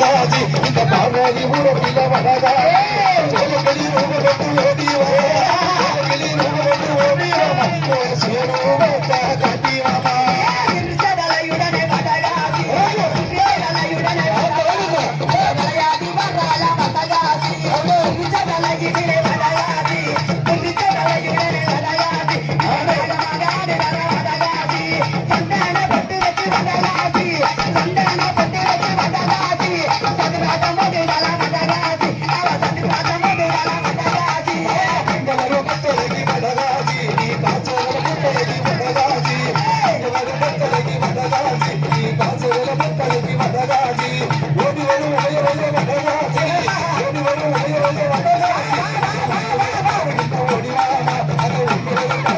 வடகாசி இந்த பாவாதி ஊரத்தில வடகாசி சோழகளி ரூபத்து ஓடி வரகளி ரூபத்து ஓடி வர சேருவத்த காட்டி மாமா இருச்சடலையுடனே வடகாசி இருச்சடலையுடனே வடகாசி வரல வடகாசி இருச்சடலையுடனே வடகாசி இருச்சடலையுடனே வடகாசி மகாடி வடகாசி சந்தன பட்டு வச்சு வடகாசி சந்தன பட்டு வச்சு வடகாசி சதுராத மோதி வட வடகாசி அவ சதுராத மோதி வட வடகாசி இந்த வருமத்தலகி வடகாசி நீ காச்சோல முத்தலகி வடகாசி இந்த வருமத்தலகி வடகாசி நீ காச்சோல முத்தலகி வடகாசி ஓடி வரும் உடைய வடகாசி ஓடி வரும் உடைய வடகாசி ஓடி வாமா அத ஓடி வாமா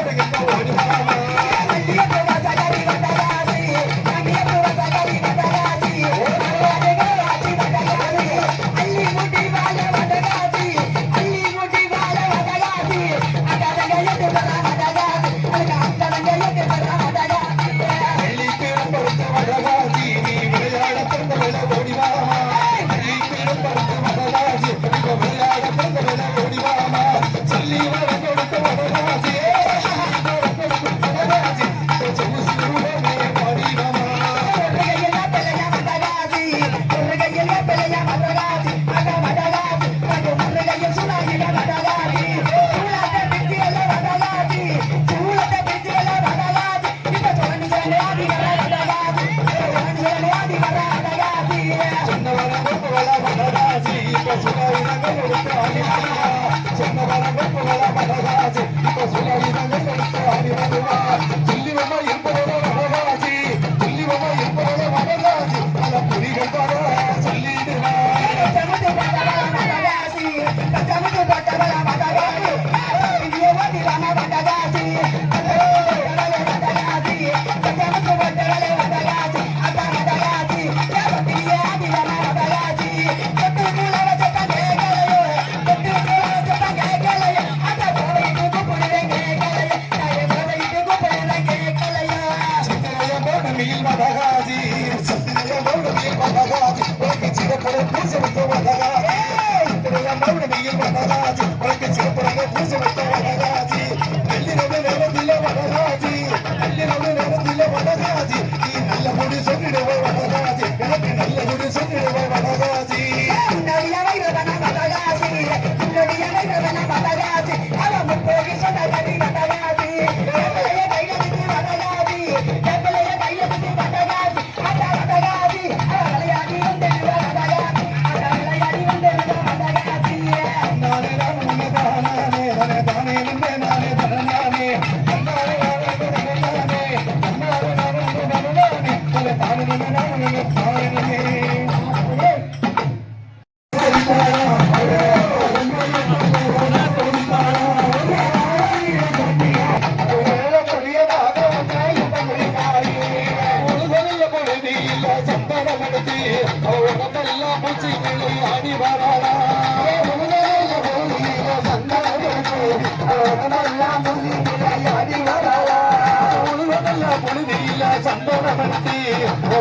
சந்தனமத்தி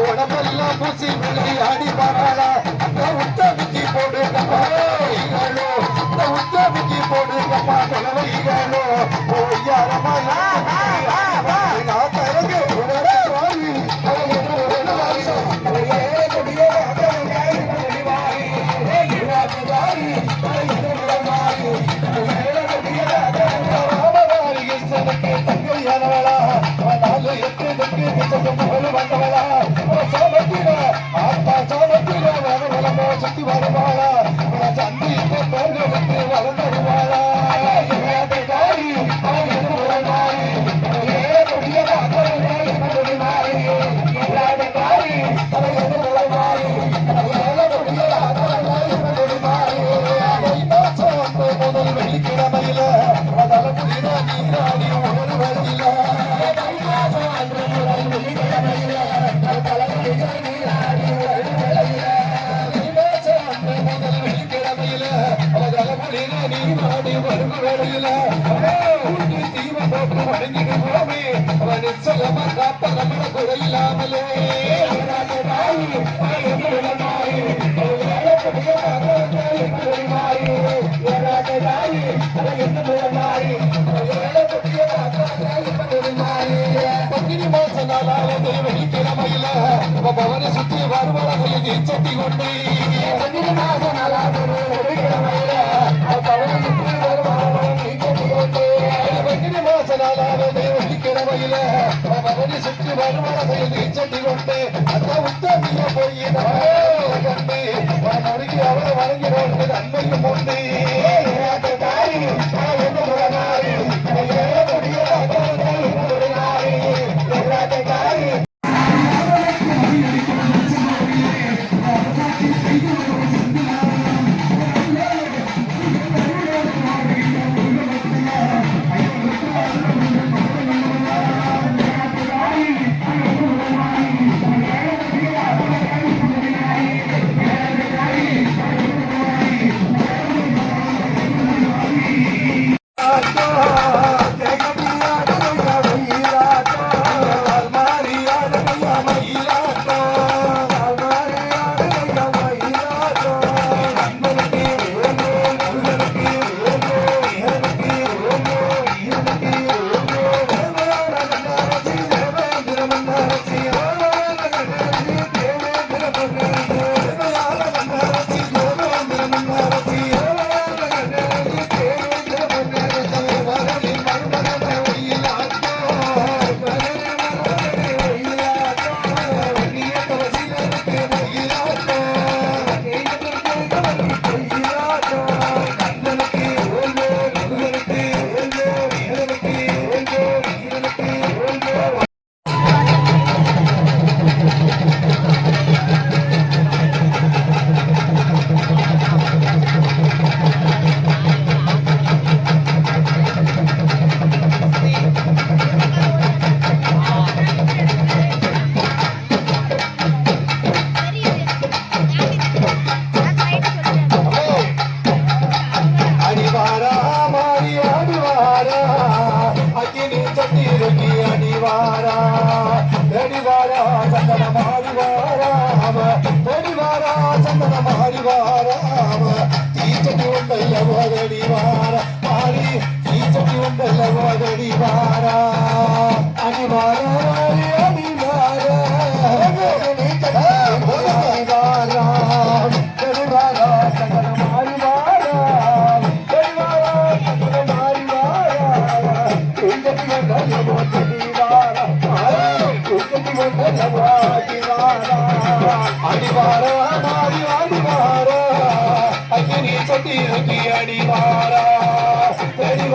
உடம்பெல்லாம் பூசி விளையாடி வராளா அந்த உத்தமிக்கு போடுங்கப்பா இந்த உத்தமிக்கு போடுங்கப்பா தலைவைகளோ ஓய்யாரமா சுத்தி வருவாளா சந்தி பேர்களுக்கு வளர்ந்துருவாளா முதல் வெள்ளிக்கிழமையில நீராடி ஒரு வழியில நீராடி வரும் வேளையில தீவம் போட்டு வணங்கிடுவோமே அவன் நிச்சயமா காப்ப நம்மள குறையில்லாமலே பவனை சுற்றி வருவதையில் தீச்சட்டி கொண்டு மாசம் நல்லா வெள்ளிக்கிழமையில பவனை சுற்றி வருவதையில் தீச்சட்டி கொண்டு வெள்ளி மாசம் நாளாவது வெள்ளிக்கிழமையில பவனை சுற்றி வருவதையில் தீச்சட்டி கொண்டு அந்த உத்தமிய போய் கண்டு முருகி அவரை வணங்கிறோம் நன்மையும் உண்டு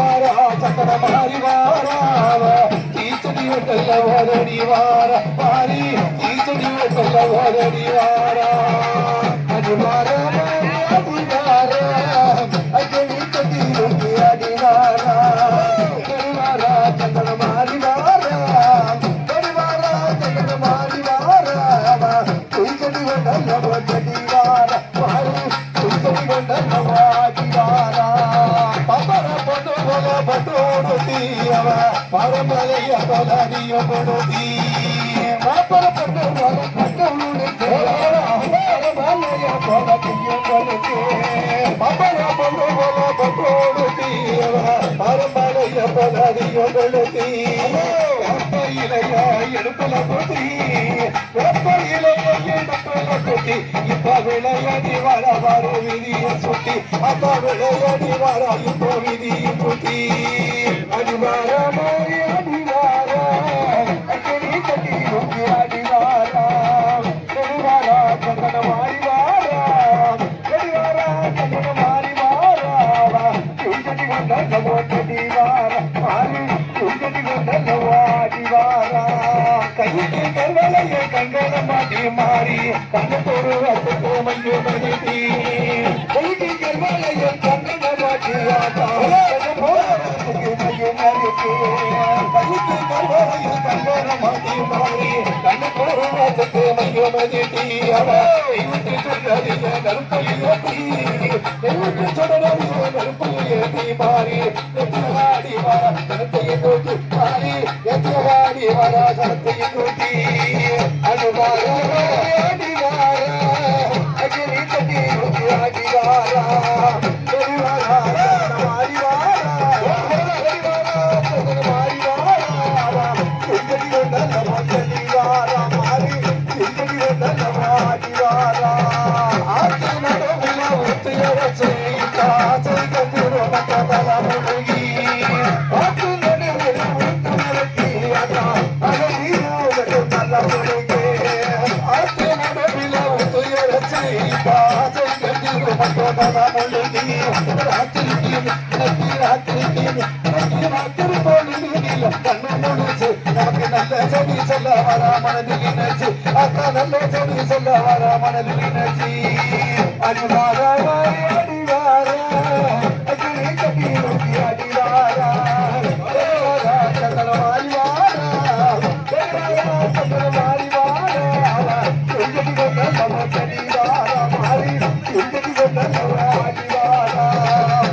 அடிவாரா சக்கர மாறிவாரா தீச்சடி வெட்டல்ல ஓதடிவாரா மாறி தீச்சடி வெட்டல்ல ஓதடிவாரா அடிவாரா அடிவாரா அடி தட்டி ருக்கி அடிவாரா அடிவாரா சக்கர மாறிவாரா அடிவாரா சக்கர மாறிவாரா தீச்சடி வெட்டல்ல ஓதடிவாரா மாறி தீச்சடி வெட்டல்ல பட்டோடுத்தீவ பரமலைய தொலடிய கொடுத்தீ மாப்பர பட்டோடு பரமலைய தொலடிய கொடுத்தே பப்பர பட்டோடுத்தீவ பரமலைய தொலடிய கொடுத்தீ வெப்பையிலைய எடுப்பல கொட்டி வெப்பையிலைய எடுப்பல கொட்டி இப்ப விளையாடி வர வர விதிய சுட்டி அப்ப விளையாடி வர இப்போ விதிய சுட்டி அடிவாரா மாறி அடிவாரா அக்கடி கட்டி ருக்கி அடிவாரா கடிவாரா கண்ணன மாறி வாரா கடிவாரா கண்ணன மாறி வாரா துஞ்சடி கொண்ட கமோட்டடி வாரா மாறி துஞ்சடி கொண்ட நவாடி வாரா கைக்கு கர்வலைய கங்கண மாட்டி மாறி கண்ண தோடு வசத்தோ மையோ மதிட்டி கைக்கு கர்வலைய கங்கண மாட்டி ஆட்டா மாறி வச்சு பாசை கட்டிரு மட்டோட மொழி ராத்திரி போல கண்ணு முடிச்சு நமக்கு நல்ல செடி சொல்ல வரா மனதில் நினைச்சு அக்கா நல்ல செடி சொல்ல வரா மனதில் நினைச்சு அடிவாரா அடிவாரா அடி கட்டி அடிவாரா சந்திரமாரி வாரா சந்திரமாரி வாரா செடி கொண்ட நம்ம செடி வாரா மாறி செடி கொண்ட அடிவாரா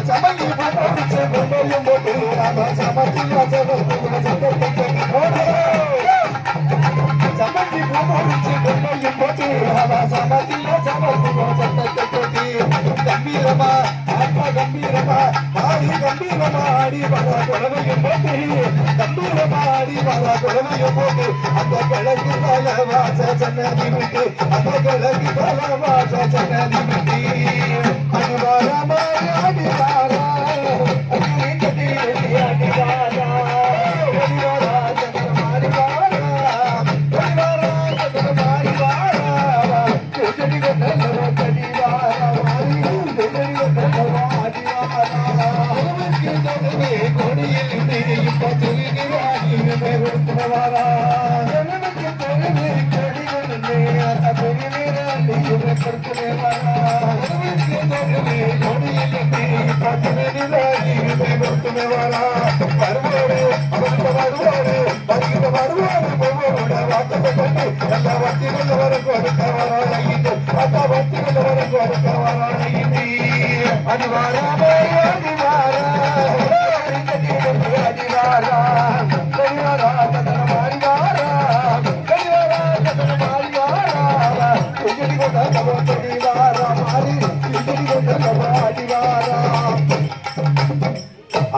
சமங்கி போட்டு பொம்மையும் போட்டு நாம சமத்தில் சமங்கி போட்டு பொம்மையும் போட்டு நாம சமத்தில் சட்டத்தை போட்டி கம்பீரமா ஆத்மா கம்பீரமா ஆடி கம்பீரமா ஆடி வர குழவையும் போட்டு கம்பீரமா ஆடி வர குழவையும் போட்டு அந்த கிழக்கு தல வாச சன்னதி விட்டு அந்த கிழக்கு தல வாச சன்னதி விட்டு அடிவாரா அடிவாரா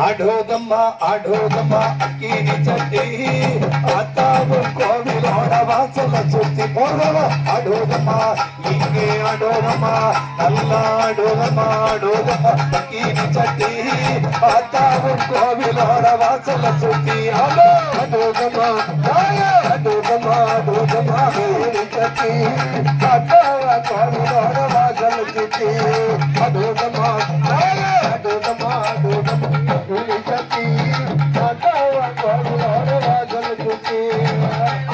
ஆடோதம்மா ஆடோதம்மா அக்கீனி சட்டி ஆத்தாவும் கோவிலோட வாசல சுத்தி போகவா ஆடோதம்மா இங்கே ஆடோதம்மா நல்லா ஆடோதம்மா ஆடோதம்மா அக்கீனி சட்டி ஆத்தாவும் கோவிலோட வாசல சுத்தி ஆடோதம்மா ஆடோதம்மா ஆடோதம்மா அக்கீனி சட்டி ஆத்தாவ கோவிலோட வாசல சுத்தி ஆடோதம்மா ஆடோதம்மா ஆடோதம்மா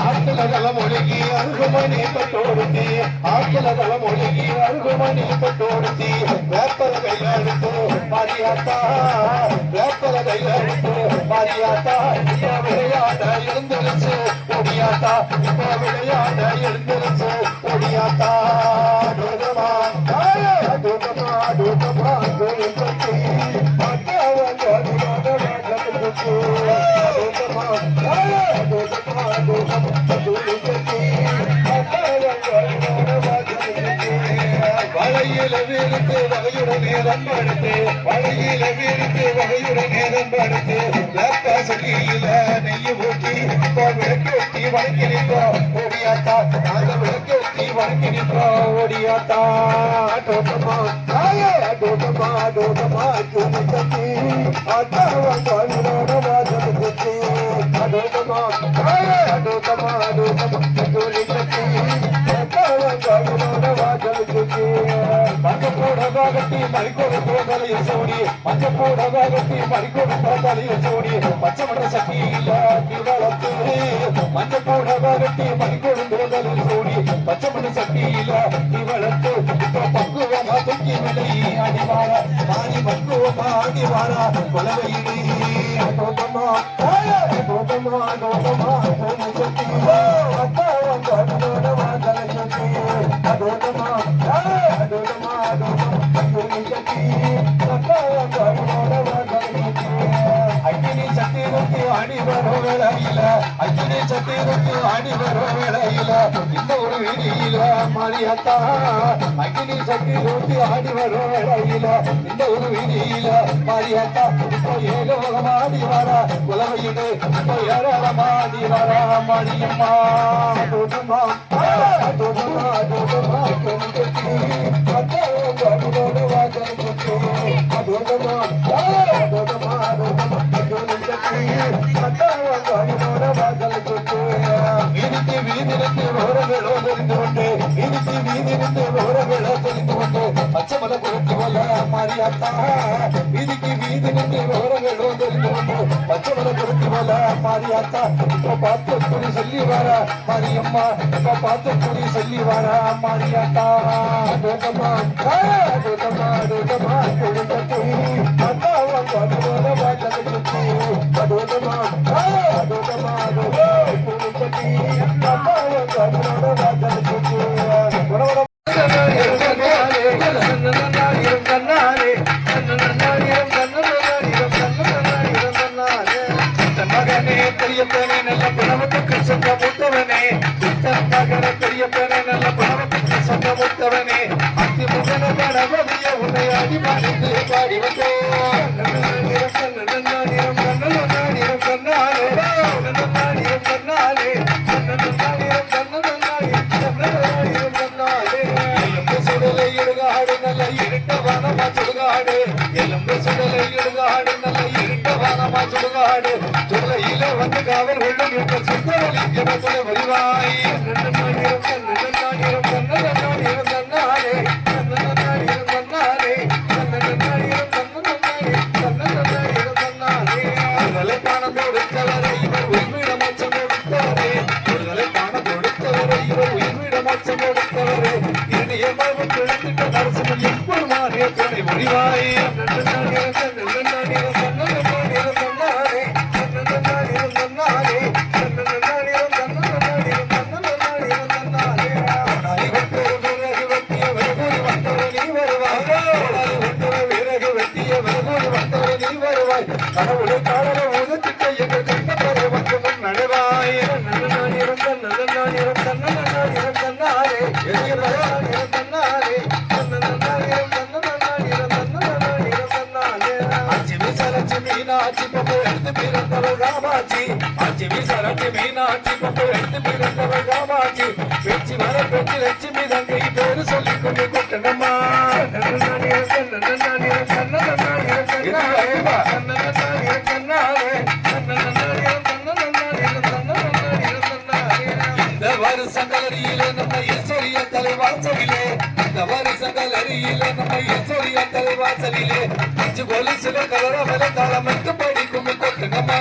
ஆக்கலதள மொழிகி அருகுமணி பட்டோடுத்தி ஆக்கலதள மொழிகி அருகுமணி பட்டோடுத்தி வேப்பல கையெழுத்து மாரியாத்தா வேப்பல கையெழுத்து மாரியாத்தா இப்ப விளையாட எழுந்திருச்சு ஒடியாத்தா இப்ப விளையாட எழுந்திருச்சு ஒடியாத்தா டோதமா டோதமா டோதமா டோதமா வளையில வீழ்த்து வகையுடனே ரன்படுத்து வளையில வீழ்த்து வகையுடனே ரன்படுத்து வேப்ப சொல்லியில நெய்ய ஊட்டி விளக்கு ஊட்டி வணங்கி நின்றோம் ஓடியாத்தா நாங்க விளக்கு ஊட்டி வணங்கி நின்றோம் ஓடியாத்தா டோட்டமா டோட்டமா டோட்டமா தூக்கி ஆத்தாவா கோவிலோட வாசல் குத்தி டோட்டமா டோட்டமா டோட்டமா தூக்கி ஆத்தாவா கோவிலோட வாசல் குத்தி மஞ்சப்பூட பாகட்டி மறிக்கோடு தோதலைய சோடி மஞ்சப்பூட பாகட்டி மறிக்கோடு தோதலைய சோடி பச்சமட சக்தியில வளர்த்து மஞ்சப்பூட பாகட்டி மறிக்கோடு தோதலைய சோடி பச்சமட சக்தியில வளர்த்து இப்ப பக்குவமா தூக்கி விலை அடிவார மாறி பக்குவமா அடிவாரா கொலவையிலே தோட்டமா தோட்டமா தோட்டமா சக்தி அத்தாவோட வாசலை சுத்தி தோட்டமா அக்னி சக்தி ருத்தி ஆடி வரும் வேளையில அக்னி சக்தி ருத்தி ஆடி வரும் வேளையில இந்த ஒரு வீதியில மாரியாத்தா அக்னி சக்தி ருத்தி ஆடி வரும் வேளையில இந்த ஒரு வீதியில மாரியாத்தா இப்போ ஏகோகமாடி வரா குலவையிடு இப்போ ஏராளமாடி வரா மாரியம்மா தோட்டமா தோட்டமா தோட்டமா வீதிக்கு வீதிக்கு ஓரங்களோ தெரிந்து கொண்டு வீதிக்கு வீதி நின்று ஓரங்களை தெரிந்து கொண்டு பச்சைமலை குறைத்து போல மாறியாத்தா வீதிக்கு வீதி நின்று ஓரங்களும் தெரிந்து கொண்டு பச்சைமலை குறைத்து போல மாறியாத்தா இப்ப பார்த்து கூடி சொல்லி வர மாரியம்மா இப்ப பார்த்து கூடி சொல்லி வர மாறியாத்தா டோட்டமா டோட்டமா டோட்டமா கொடுக்கட்டி அத்தாவா கொடுக்கோட வாட்டத்தை சுத்தி டோட்டமா டோட்டமா கொடுக்கட்டி அத்தாவா கொடுக்கோட வாட்டத்தை சுத்தி மகனே பெரியப்பனே நல்ல புனவத்துக்கு சொந்த முத்தவனே மகனே பெரியப்பனே நல்ல புனவத்துக்கு சொந்த முத்தவனே அத்தி முகன கணபதிய உன்னை அடிமணிந்து பாடி சுடலை இடுகாடு நல்ல இருட்ட வனமா சுடுகாடு எலும்பு சுடலை இடுகாடு நல்ல இருட்ட வனமா சுடுகாடு துளையில வந்து காவல் கொள்ளும் என்ற சுந்தரலிங்க வரிவாய் பணம் கொடுத்தவரை இவர் உயிர்விட மச்சம் கொடுத்தவரே பணம் கொடுத்தவரை இவர் உயிர்விட மச்சம் கொடுத்தவரே இனிய மரபு கிழக்கிட்ட நரசிம்மன் எப்பொரு மாறிய துணை முடிவாய் கடவுளை காணல உதத்திட்ட எங்கள் கண்டப்பறை வந்து முன் நடவாய் மீனாட்சி பப்பு எடுத்து பிறந்தவள் ராமாட்சி ஆட்சி விசாராட்சி மீனாட்சி பப்பு எடுத்து பிறந்தவள் ராமாட்சி பேச்சு வர பேச்சு லட்சுமி தங்கை பேரு சொல்லி கொண்டு கொட்டணம்மா இந்த வருஷங்களரியிலே நம்ம ஈஸ்வரிய தலைவாசலிலே இந்த வருஷங்களரியிலே நம்ம ஈஸ்வரிய தலைவாசலிலே அஞ்சு போலீசுல கலரவல தாளமைக்கு படி கும்மி கொட்டுங்கம்மா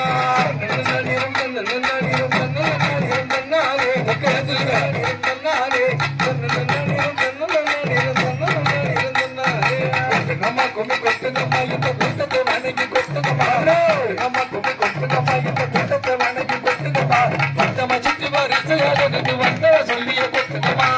நம்ம கும்மி கொட்டுங்கம்மா இந்த கூட்டத்தை வணங்கி கொட்டுங்கம்மா நம்ம கும்மி கொட்டுங்கம்மா இந்த கூட்டத்தை வணங்கி கொட்டுங்கம்மா வந்தமா சுற்றி வரிசையாக வந்த சொல்லிய கொட்டுங்கம்மா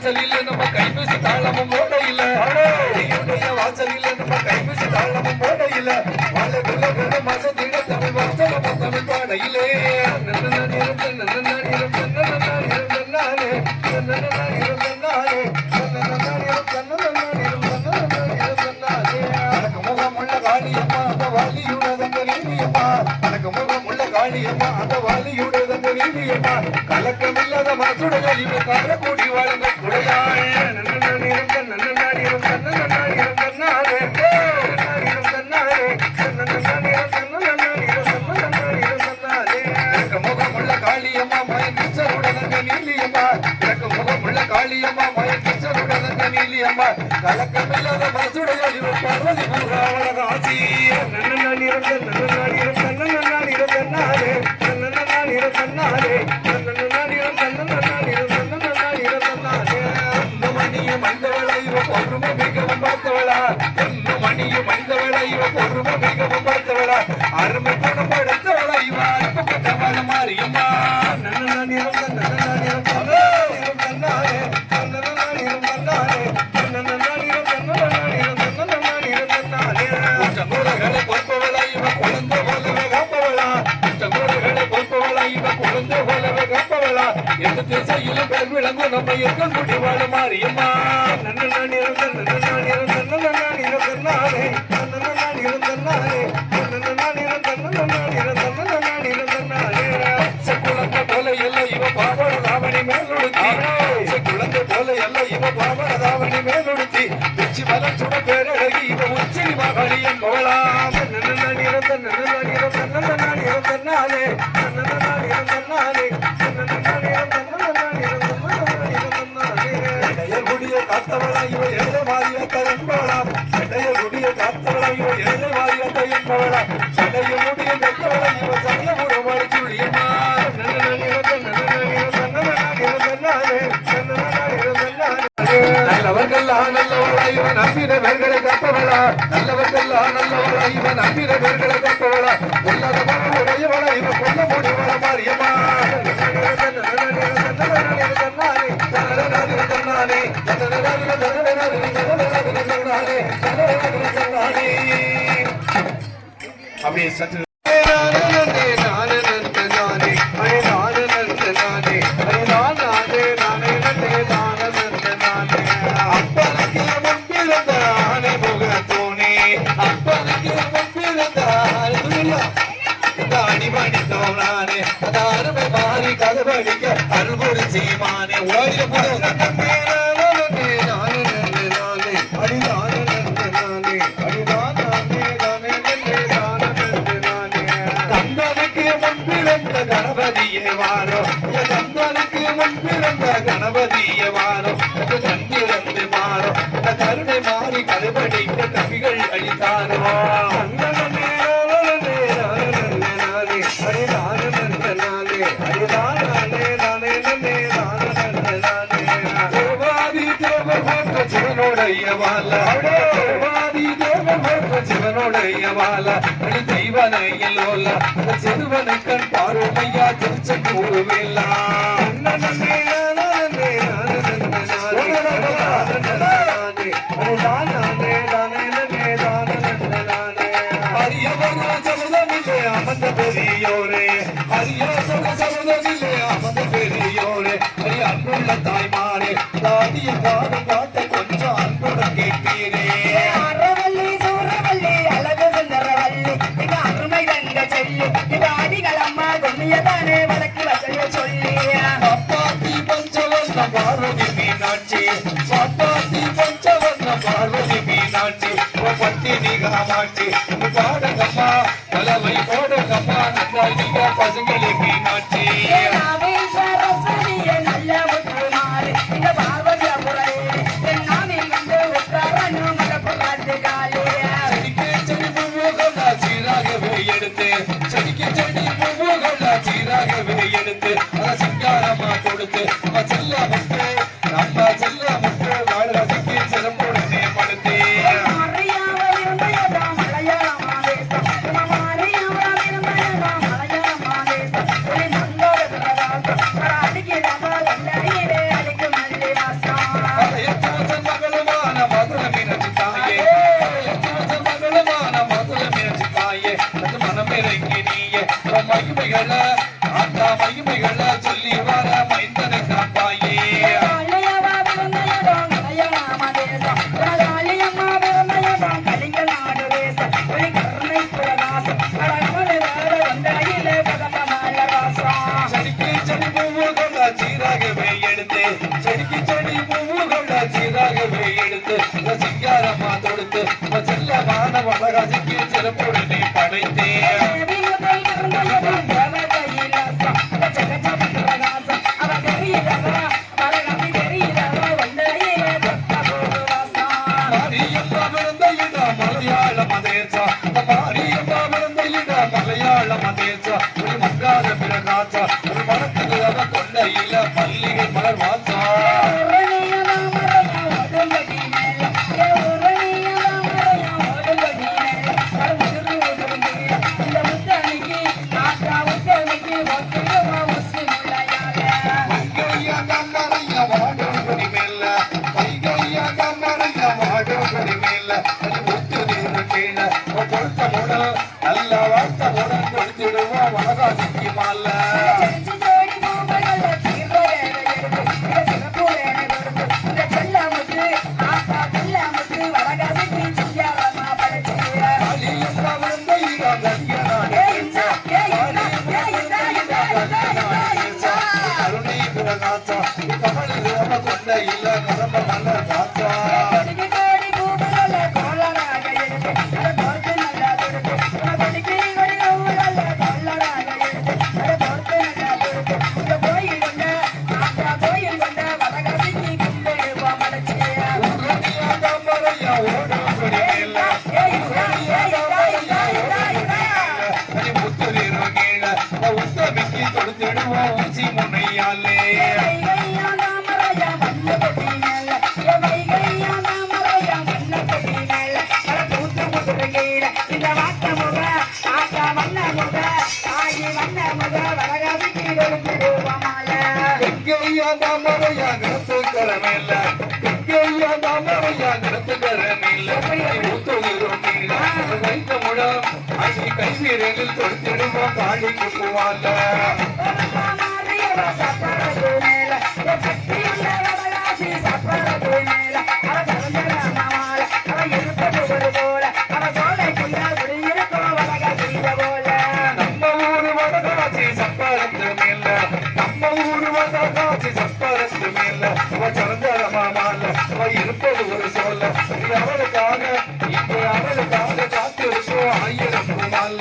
வாசலில் நம்ம கைபேசி தாளமும் ஓடையில வாசலில் நம்ம கைபேசி தாளமும் ஓடையில வாழ மசதிட தமிழ் வாசலமும் தமிழ் பாடையிலே முகமுள்ள காளியம்மா அந்த வாலியுடதங்க நீதியம்மா எனக்கு முகமுள்ள காளியம்மா அந்த வாலியுடதங்க நீதியம்மா கலக்கமில்லாத மனசுடைய இவ கார கூடி வாழ்ந்த குடையாள் முகமுள்ள காளியம்மா மயக்கீச்சருடதங்க நீலியம்மா எனக்கு முகமுள்ள காளியம்மா மயக்கீச்சருடதங்க நீலியம்மா கலக்கமில்லாத மனசுடைய இவ பார்வதி பூராவள ராசி மணியும் மனிதவளை இவ பொறுமை மிகவும் பார்த்தவளா மணியும் மனிதவளை இவ பொறுமை மிகவும் பார்த்தவளா அருமை குணம் படுத்தவளா இவ அற்புதமான மாரியம்மா பொறுப்பவளா இவ குழந்தை போலவே காப்பவளா பொறுப்பவளா இவ குழந்தை போலவே காப்பவளா எந்த திசையிலும் பெண் விளங்கு நம்ம எங்க குடி வாழ மாரியம்மா குழந்தை போல எல்ல இவ பாவட தாவணி மேலுடுத்தி குழந்தை போல எல்ல இவ பாவட தாவணி மேலுடுத்தி உச்சி மலச்சுட பேரழகி இவ உச்சினி மகளிய சடைய முடிய பெற்றவளை இவன் சமயபுரமான சுழியம்மா நல்லவர்களா நல்லவளா இவன் நம்பின பேர்களை காப்பவளா நல்லவர்களா நல்லவளா இவன் நம்பின பேர்களை காப்பவளா கொல்லாத உடையவளா இவன் கொல்ல முடிவள மாரியம்மா அப்படியே சற்று அருள்பொரு செய்வானே ஓடிய தந்தனுக்கு முன்பிறந்த கணபதியே வாரோ தந்தனுக்கு முன்பிறந்த கணபதியே வாரோ கண்ணிறந்து மாறோ கருணை மாறி கருபடிக்க கவிகள் அளித்தாரோ தெய்வனையல்லோல சிறுவனை கண் பார்வையா திருச்செங்கூருவேலா அமர்ந்த பெரியோரே அரிய சமுதமில்லை அமர்ந்த பெரியோரே அன்புள்ள தாய்மாரே தாடிய பாடும் பாட்டை கொஞ்சம் அன்புடன் கேட்பீரே அறவல்லி சூரவல்லி அழகு சுந்தரவல்லி இது அருமை தங்க செல்லி இது அடிகளம்மா கொன்னியதானே வழக்கு வசைய சொல்லி அப்பாத்தி பஞ்சவர்ண பார்வதி மீனாட்சி அப்பாத்தி பஞ்சவர்ண பார்வதி மீனாட்சி பத்தினி காமாட்சி பாடகம்மா கலவை போடகம்மா நன்றாய் நீங்க பசுங்களே மீனாட்சி நல்ல முத்துமாறு இந்த பார்வதி அப்புறே என் நாவில் வந்து உட்காரனு மகப்புறாட்டு காலே செடி பூவுகளா சீராகவே எடுத்து செடி பூவுகளா சீராகவே எடுத்து சிங்காரமா கொடுத்து நம்ம செல்ல முட்டு வாழ்வதற்கு சிறப்புடனே படுத்து மகிமைகள சொல்லி வர மைந்தனை காப்பாயே செடிக்கு செடி பூவுகள சீராகவே எடுத்து செடிக்கு செடி பூவுகள சீராகவே எடுத்து சிங்காரமா தொடுத்து செல்லமான வளகாசிக்கு சிறப்புடனே படைத்தேன் கொண்டையில மல்லிகை மலர் வாசா நல்ல வார்த்தையுடன் கொடுத்திடுவோம் வனகாசிக்கு மால கொண்டையில கரம்ப நல்ல காத்தா நல்ல தாமரையா நிறத்துக்கிற மேல எங்கேயா தாமரையா நிறத்துக்கிற மேல ஊத்துகிறோம் நீங்க வைத்த முடம் அடி கைவீரலில் தொடுத்திடுவோம் காளிக்கு போவாங்க இருப்பது ஒரு சொல்ல அவளுக்காக இங்கே அவளுக்காக காத்திருக்கோம் ஆயிரம் குமால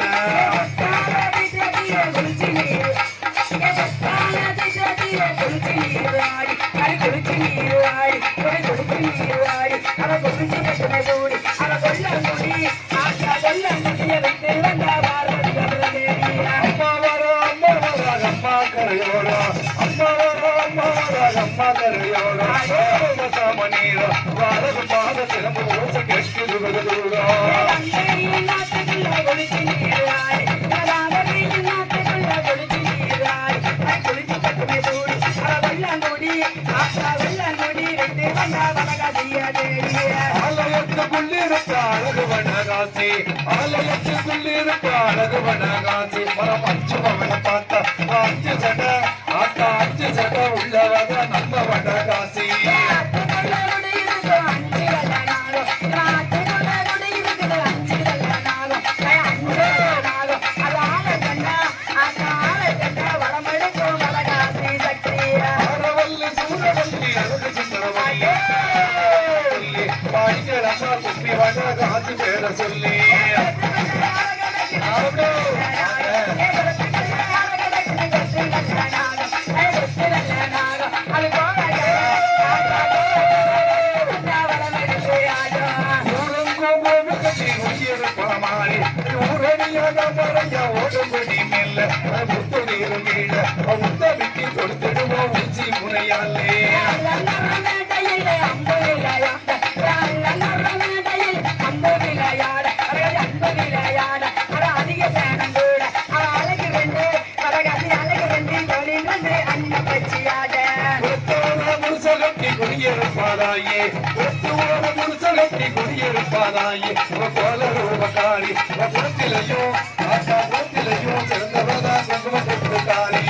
அம்மா கரையோரோ அம்மா கரையோரோ சாமனீரோ வாரது பாத சிலம்பு ஓச கெட்டுடுவதூரோ ஆலயத்துக்குள்ளிருக்க அழகு வனகாசி ஆலயத்துக்குள்ளிருக்க அழகு வனகாசி மரம் அஞ்சு அவனை பார்த்தா அஞ்சு சட ஆத்தா அஞ்சு சட உள்ளவக நல்ல வனகாசி அறவல்லி சூரவல்லி அழகு சுந்தரவல்லி பாடிக்கிறப்ப குப்பி வனகாசி பேர சொல்லி ஓடுபடி மேல முத்துநீர் கீழ முத்தமிட்டி கொடுத்துடுவோம் உச்சி முனையாலே குடியிருப்பாதாயே ஒத்துவோட முழுசகட்டி குடியிருப்பாதாயே போல ரூபக்காரி புறத்திலையும் ஆசா புறத்திலையும் சிறந்தவதா குங்கும கொடுத்தாரி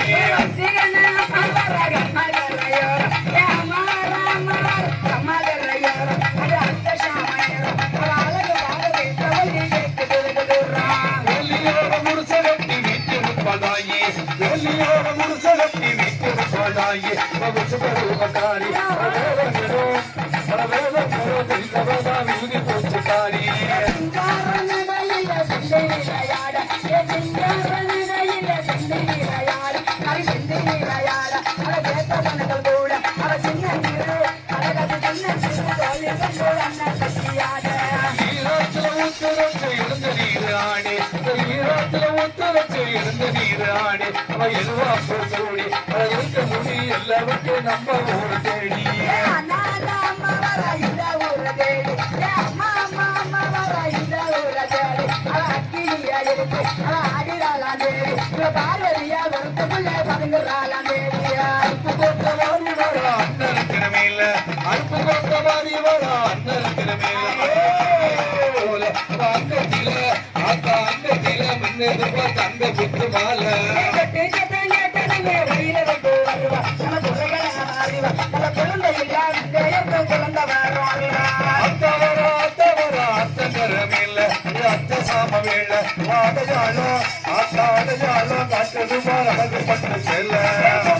வெள்ளியோட முழுசகட்டி வீட்டிருப்பதாயே வெள்ளியோட முழுசகட்டி வீட்டிருப்பதாயே ரூபக்காரி வீதி போச்சுக்காரி ஈராத்துல ஊத்துறச்சு எழுந்த நீர் ஆடு ஈராத்துல ஊத்துறச்சு எழுந்த நீர் ஆடு அவ எதுவா போடி அவ இருக்க முடி எல்லாருக்கும் நம்ம ஊர் தேடி பார்வதியா வருத்தமுள்ள பதுங்குறாளாம் தேவியா அருப்பு கொட்ட வாரி வரா அண்ணனுக்கிற மேல அருப்பு கொட்ட வாரி வரா அண்ணனுக்கிற மேல போல அங்கத்தில ஆத்தா அங்கத்தில முன்னெதுப்ப தங்க புத்து மால வயில வந்து வருவா நம்ம துறைகளை அறிவா நம்ம குழந்தை இல்லா குழந்தை வருவா அத்தங்கர மேல அத்த சாம வேள வாடஜாலோ ஆத்தாடஜாலோ காட்டது போல அழகு பட்டு செல்ல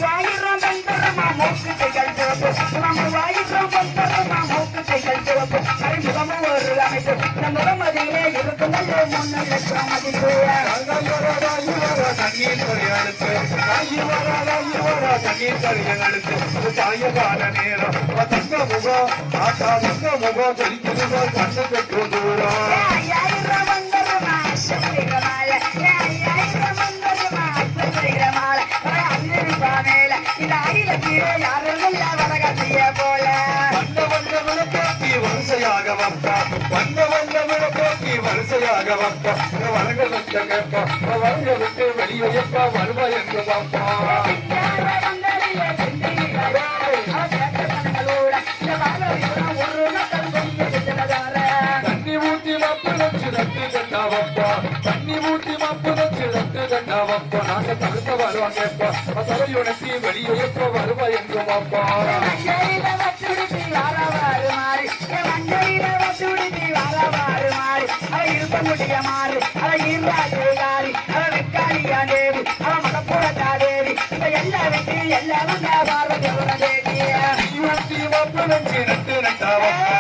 வாயிரம் வந்தரமா மூக்கு கைகள் சிவப்பு நம்ம வாயிரம் வந்தரமா மூக்கு கைகள் சிவப்பு அறிமுகமும் ஒரு அமைப்பு நம்ம முகமதியிலே இருக்கும் 3 லட்சம் மதிப்பு தண்ணீர் கொடியெடுத்து தண்ணீர் கரையெடுத்து சாயகால நேரம் தங்க முகம் ஆத்தா தங்க முகம் தெரிஞ்சது கண்ணு பெற்று தூரம் வரிசையாக வந்தா வந்த விளக்கோக்கி வரிசையாக வந்தா வரங்கள் வச்ச கேட்பா வரங்கள் விட்டு வெளியே வருவா என்று பாப்பா ஊத்தி மப்பு வச்சு நட்டு கட்டாவப்பா தண்ணி ஊத்தி மப்பு வச்சு நட்டு கட்டாவப்பா நாங்க தடுக்க வருவாங்க தலையுணர்த்தி வெளியே எப்ப வருவா எங்கும் அப்பா மஞ்சளில வச்சுடுத்தி வாழவாறு மாறி மஞ்சளில வச்சுடுத்தி வாழவாறு மாறி அவ இருக்க முடிய மாறு அவ ஈர்வாஜேகாரி அவ வெக்காளியா தேவி அவ மகப்புறத்தா தேவி இப்ப எல்லா வெற்றி எல்லாம் பார்வதி தேவிய ஊத்தி மப்பு வச்சு நட்டு நட்டாவப்பா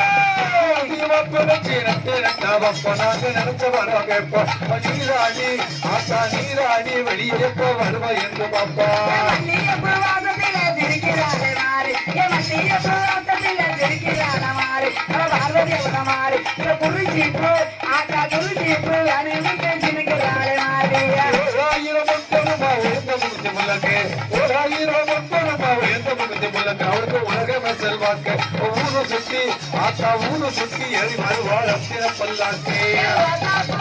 ஊத்தி வச்சு நட்டு நட்டாவப்பா நாங்க நினைச்ச வருவாங்க எப்ப நீராடி ஆத்தா நீராடி வெளியே எப்ப வருவா எங்கும் அப்பா மல்லிய பூவாசத்தில சிரிக்கிறாளே மாறி மல்லிய பூவாசத்தில சிரிக்கிறாள மாறி அவ பார்வதி அவன மாறி இப்ப குருஜி பூ ஆத்தா குருஜி பூ அணிவிட்டு சிரிக்கிறாளே மாறி ஓராயிரம் முத்தனமா உயர்ந்த முகத்து முழக்கு ஓராயிரம் முத்தனமா உயர்ந்த முகத்து முழக்கு அவருக்கு உலகமே செல்வாக்கு ஊரு சுத்தி ஆத்தா ஊரு சுத்தி எரி வருவாள் அத்திர பல்லாக்கு ரோசா பூ